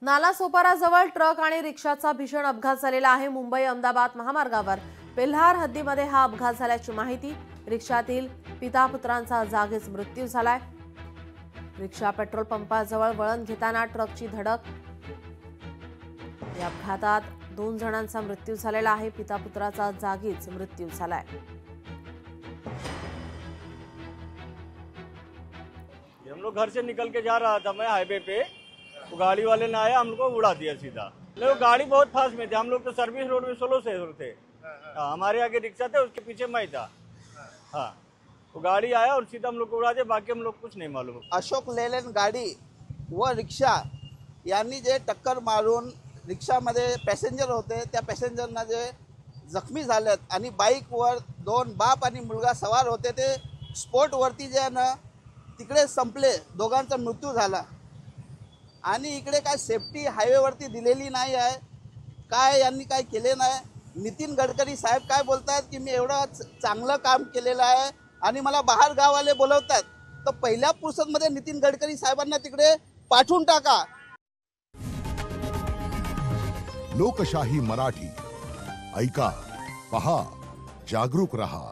नालासोपाराजवळ truck आणि रिक्षाचा भीषण अपघात झालेला आहे। मुंबई अहमदाबाद महामार्गावर पेल्हार हद्दीमध्ये हा अपघात झाल्याची माहिती। रिक्षातील पिता पुत्रांचा जागीच मृत्यू झालाय। रिक्षा पेट्रोल पंपाजवळ वळण घेताना ट्रकची धडक। या अपघातात 2 जणांचा मृत्यू झालेला आहे। पिता पुत्राचा जागीच मृत्यू झालाय। हम लोग घर से निकल के जा रहा था मैं हाईवे पे, तो गाड़ी वाले ने आया, हम लोग को उड़ा दिया सीधा। लोग गाड़ी बहुत फास्ट में थे, हम लोग तो सर्विस रोड में स्लो से थे। हाँ, हमारे आगे रिक्शा थे, उसके पीछे मैं था। हाँ, तो गाड़ी आया और सीधा हम लोग को उड़ा दिया, बाकी हम लोग कुछ नहीं मालूम। अशोक लेलैंड गाडी व रिक्षा यांनी जे टक्कर मारून रिक्षामध्ये पॅसेंजर होते, त्या पॅसेंजरना जे जखमी झालेत आणि बाईकवर 2 बाप आणि मुलगा सवार होते, ते स्पॉटवरती जे ना तिकडे संपले। दोघांचा मृत्यू झाला आणि इकडे काय सेफ्टी हायवेवरती दिलेली नाही आहे, काय यांनी काय केले नाही। नितीन गडकरी साहेब काय बोलतात की मी एवढं चांगलं काम केलेलं आहे आणि मला बाहेर गाववाले बोलवतात, तर पहिल्या पुरसतमध्ये नितीन गडकरी साहेबांना तिकडे पाठवून टाका। लोकशाही मराठी ऐका, पहा, जागरूक रहा।